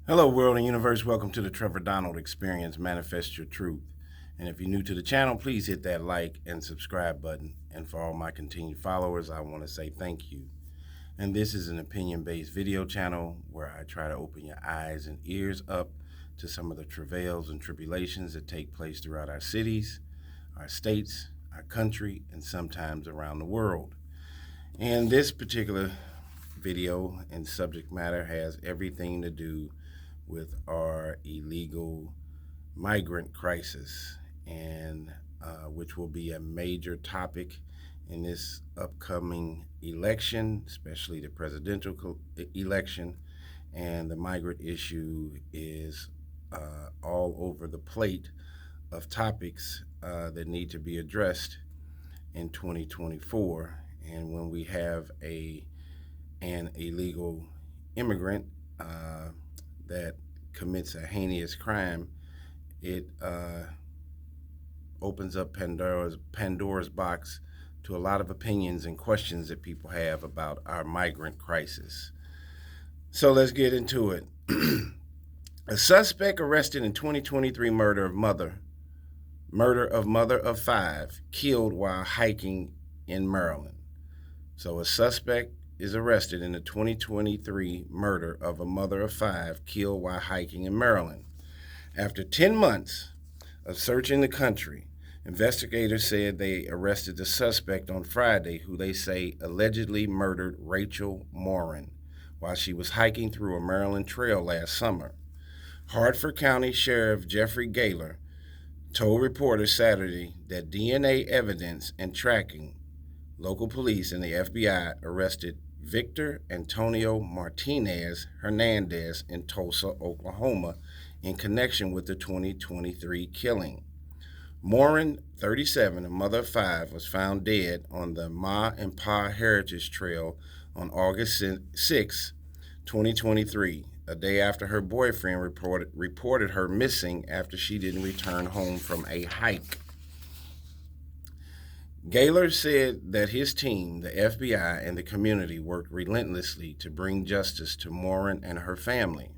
Hello, world and universe. Welcome to the Trevor Donald Experience. Manifest your truth. And if you're new to the channel, please hit that like and subscribe button. And for all my continued followers, I want to say thank you. And this is an opinion-based video channel where I try to open your eyes and ears up to some of the travails and tribulations that take place throughout our cities, our states, our country, and sometimes around the world. And this particular video and subject matter has everything to do with our illegal migrant crisis, and which will be a major topic in this upcoming election, especially the presidential election. And the migrant issue is all over the plate of topics that need to be addressed in 2024. And when we have an illegal immigrant that commits a heinous crime, it opens up Pandora's box to a lot of opinions and questions that people have about our migrant crisis. So let's get into it. A suspect arrested in 2023 murder of mother of five killed while hiking in Maryland. So a suspect is arrested in the 2023 murder of a mother of five killed while hiking in Maryland. After 10 months of searching the country, investigators said they arrested the suspect on Friday, who they say allegedly murdered Rachel Morin while she was hiking through a Maryland trail last summer. Hartford County Sheriff Jeffrey Gaylor told reporters Saturday that DNA evidence and tracking local police and the FBI arrested Victor Antonio Martinez Hernandez in Tulsa, Oklahoma, in connection with the 2023 killing. Morin, 37, a mother of five, was found dead on the Ma and Pa Heritage Trail on August 6, 2023, a day after her boyfriend reported her missing after she didn't return home from a hike. Gaylor said that his team, the FBI, and the community worked relentlessly to bring justice to Morin and her family.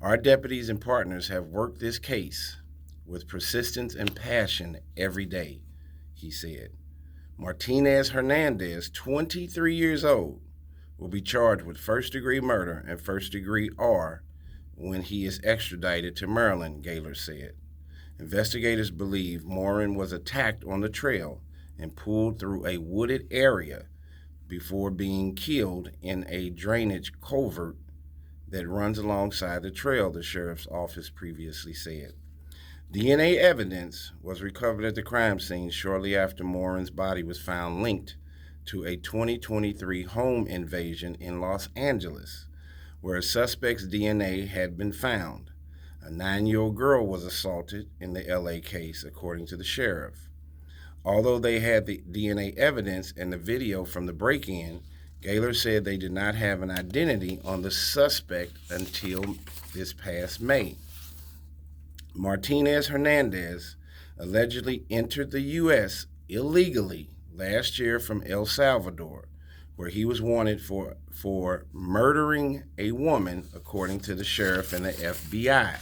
Our deputies and partners have worked this case with persistence and passion every day, he said. Martinez Hernandez, 23 years old, will be charged with first-degree murder and first-degree R when he is extradited to Maryland, Gaylor said. Investigators believe Morin was attacked on the trail and pulled through a wooded area before being killed in a drainage culvert that runs alongside the trail, the sheriff's office previously said. DNA evidence was recovered at the crime scene shortly after Morin's body was found linked to a 2023 home invasion in Los Angeles, where a suspect's DNA had been found. A 9-year-old girl was assaulted in the LA case, according to the sheriff. Although they had the DNA evidence and the video from the break-in, Gaylor said they did not have an identity on the suspect until this past May. Martinez Hernandez allegedly entered the U.S. illegally last year from El Salvador, where he was wanted for murdering a woman, according to the sheriff and the FBI.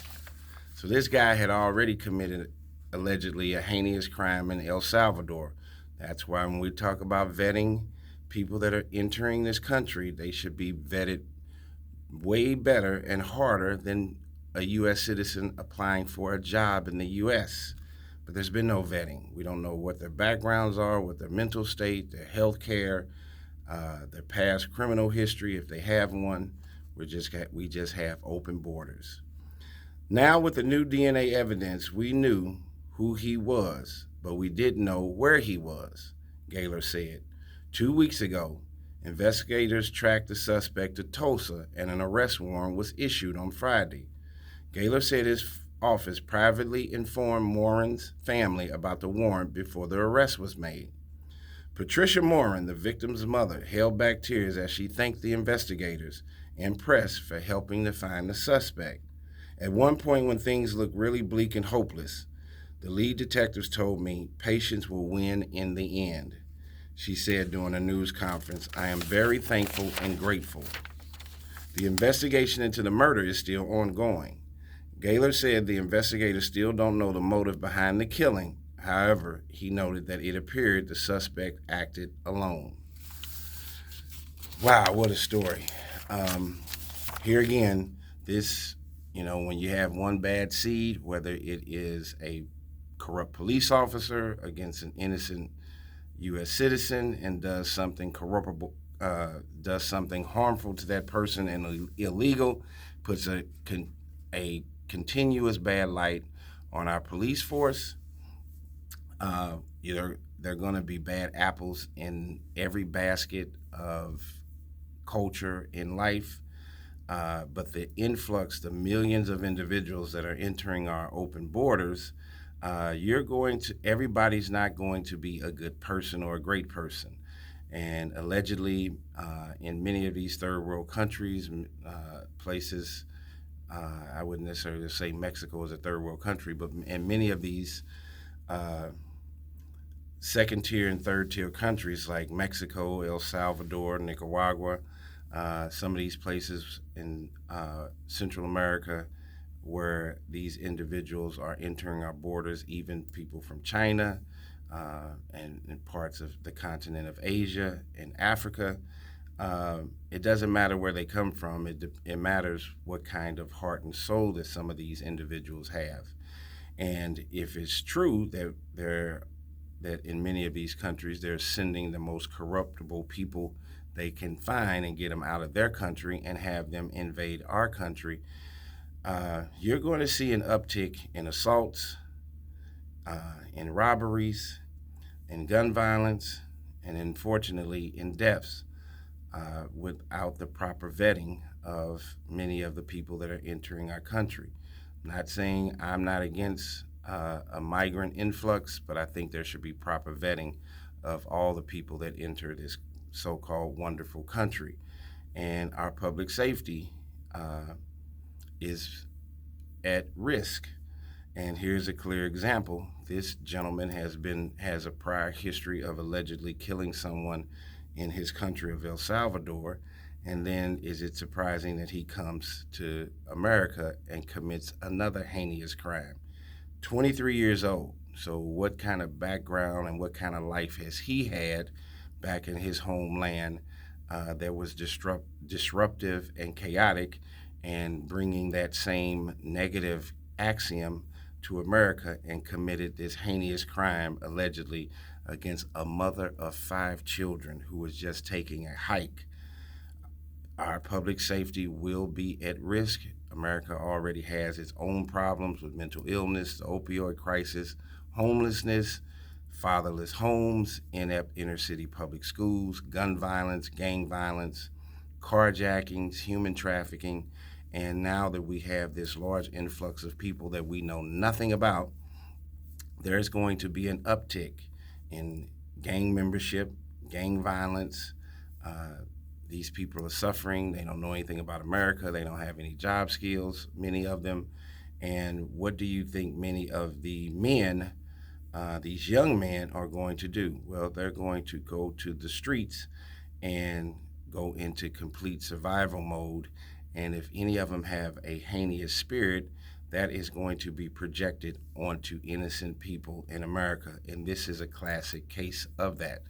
So this guy had already committed allegedly a heinous crime in El Salvador. That's why when we talk about vetting people that are entering this country, they should be vetted way better and harder than a U.S. citizen applying for a job in the U.S. But there's been no vetting. We don't know what their backgrounds are, what their mental state, their health care, their past criminal history, if they have one. We just have open borders. Now with the new DNA evidence, we knew who he was, but we didn't know where he was, Gaylor said. 2 weeks ago, investigators tracked the suspect to Tulsa, and an arrest warrant was issued on Friday. Gaylor said his office privately informed Morin's family about the warrant before the arrest was made. Patricia Morin, the victim's mother, held back tears as she thanked the investigators and press for helping to find the suspect. At one point, when things looked really bleak and hopeless, the lead detectives told me patience will win in the end. She said during a news conference, "I am very thankful and grateful." The investigation into the murder is still ongoing. Gaylor said the investigators still don't know the motive behind the killing. However, he noted that it appeared the suspect acted alone. Wow, what a story. Um, Here again, this, when you have one bad seed, whether it is a corrupt police officer against an innocent U.S. citizen and does something corruptible, does something harmful to that person and illegal, puts a continuous bad light on our police force. They're going to be bad apples in every basket of culture in life. But the influx, the millions of individuals that are entering our open borders, everybody's not going to be a good person or a great person. And allegedly, in many of these third world countries, places, I wouldn't necessarily say Mexico is a third world country, but in many of these uh, second tier and third tier countries like Mexico, El Salvador, Nicaragua, some of these places in Central America where these individuals are entering our borders, even people from China and parts of the continent of Asia and Africa. It doesn't matter where they come from. It matters what kind of heart and soul that some of these individuals have. And if it's true that in many of these countries they're sending the most corruptible people they can find and get them out of their country and have them invade our country, you're going to see an uptick in assaults, in robberies, in gun violence, and unfortunately in deaths without the proper vetting of many of the people that are entering our country. I'm not saying I'm not against a migrant influx, but I think there should be proper vetting of all the people that enter this so-called wonderful country. And our public safety is at risk. And here's a clear example. This gentleman has a prior history of allegedly killing someone in his country of El Salvador. And then is it surprising that he comes to America and commits another heinous crime? 23 years old. So what kind of background and what kind of life has he had back in his homeland that was disruptive and chaotic, and bringing that same negative axiom to America and committed this heinous crime allegedly against a mother of 5 children who was just taking a hike? Our public safety will be at risk. America already has its own problems with mental illness, the opioid crisis, homelessness, fatherless homes, inept inner city public schools, gun violence, gang violence, carjackings, human trafficking. And now that we have this large influx of people that we know nothing about, there's going to be an uptick in gang membership, gang violence. These people are suffering. They don't know anything about America. They don't have any job skills, many of them. And what do you think many of the men, these young men, are going to do? Well, they're going to go to the streets and go into complete survival mode. And if any of them have a heinous spirit, that is going to be projected onto innocent people in America. And this is a classic case of that.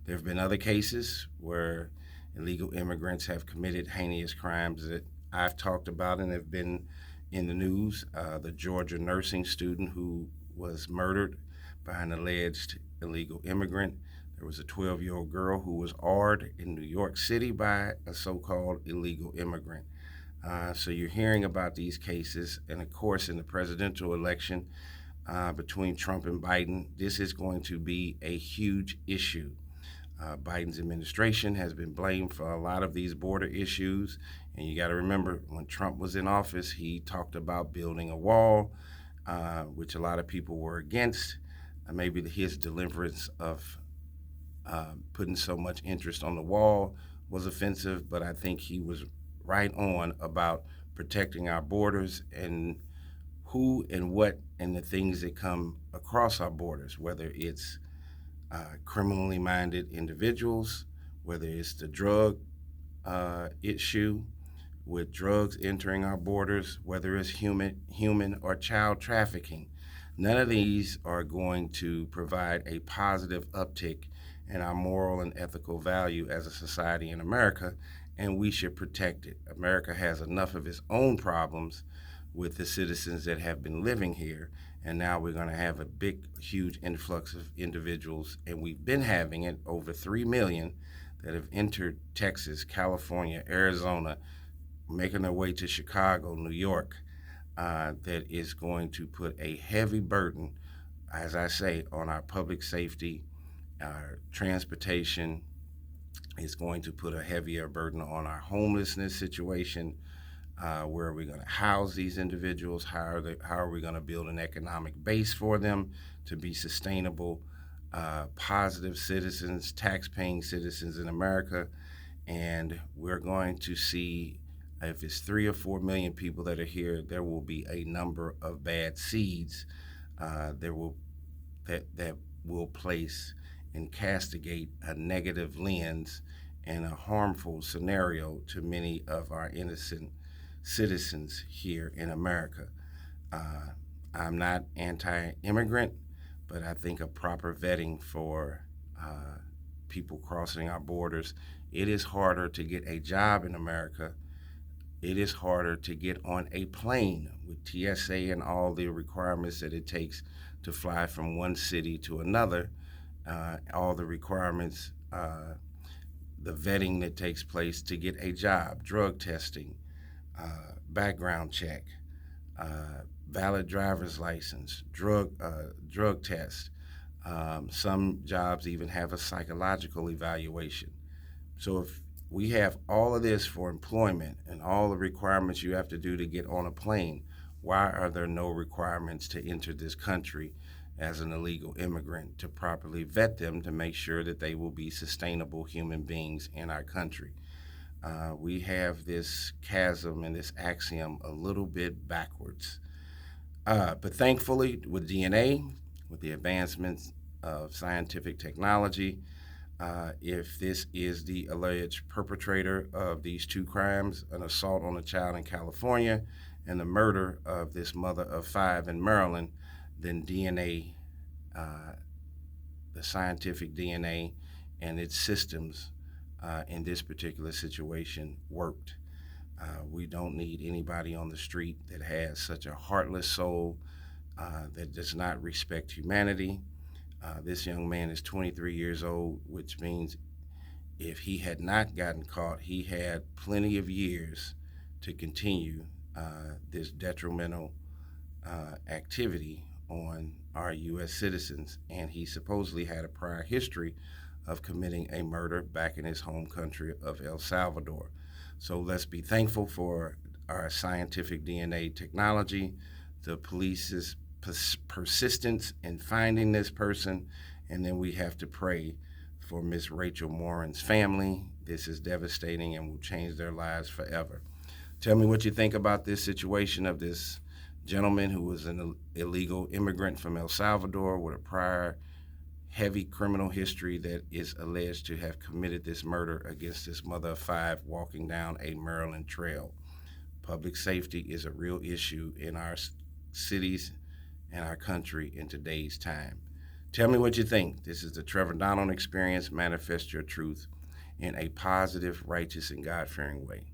There have been other cases where illegal immigrants have committed heinous crimes that I've talked about and have been in the news. The Georgia nursing student who was murdered by an alleged illegal immigrant. There was a 12-year-old girl who was AR'd in New York City by a so-called illegal immigrant. So you're hearing about these cases, and of course in the presidential election between Trump and Biden, this is going to be a huge issue. Biden's administration has been blamed for a lot of these border issues, and you got to remember when Trump was in office, he talked about building a wall, which a lot of people were against. Maybe his deliverance of putting so much interest on the wall was offensive, but I think he was right on about protecting our borders and who and what and the things that come across our borders, whether it's criminally minded individuals, whether it's the drug issue, with drugs entering our borders, whether it's human or child trafficking. None of these are going to provide a positive uptick in our moral and ethical value as a society in America, and we should protect it. America has enough of its own problems with the citizens that have been living here, and now we're going to have a big, huge influx of individuals, and we've been having it over 3 million that have entered Texas, California, Arizona, making their way to Chicago, New York, that is going to put a heavy burden, as I say, on our public safety, our transportation. Is going to put a heavier burden on our homelessness situation. Where are we going to house these individuals? How are we going to build an economic base for them to be sustainable, positive citizens, tax-paying citizens in America? And we're going to see if it's 3 or 4 million people that are here, there will be a number of bad seeds there will that will place and castigate a negative lens and a harmful scenario to many of our innocent citizens here in America. Uh, I'm not anti-immigrant, but I think a proper vetting for people crossing our borders. It is harder to get a job in America. It is harder to get on a plane with TSA and all the requirements that it takes to fly from one city to another. All the requirements, the vetting that takes place to get a job, drug testing, background check, valid driver's license, drug test. Some jobs even have a psychological evaluation. So if we have all of this for employment and all the requirements you have to do to get on a plane, why are there no requirements to enter this country as an illegal immigrant to properly vet them to make sure that they will be sustainable human beings in our country? We have this chasm and this axiom a little bit backwards. But thankfully, with DNA, with the advancements of scientific technology, if this is the alleged perpetrator of these two crimes, an assault on a child in California and the murder of this mother of 5 in Maryland, then DNA, the scientific DNA and its systems in this particular situation worked. We don't need anybody on the street that has such a heartless soul that does not respect humanity. This young man is 23 years old, which means if he had not gotten caught, he had plenty of years to continue this detrimental activity on our U.S. citizens. And he supposedly had a prior history of committing a murder back in his home country of El Salvador. So let's be thankful for our scientific DNA technology, the police's persistence in finding this person, and then we have to pray for Miss Rachel Morin's family. This is devastating and will change their lives forever. Tell me what you think about this situation of this gentleman who was an illegal immigrant from El Salvador with a prior heavy criminal history that is alleged to have committed this murder against this mother of 5 walking down a Maryland trail. Public safety is a real issue in our cities and our country in today's time. Tell me what you think. This is the Trevor Donald Experience. Manifest your truth in a positive, righteous, and God-fearing way.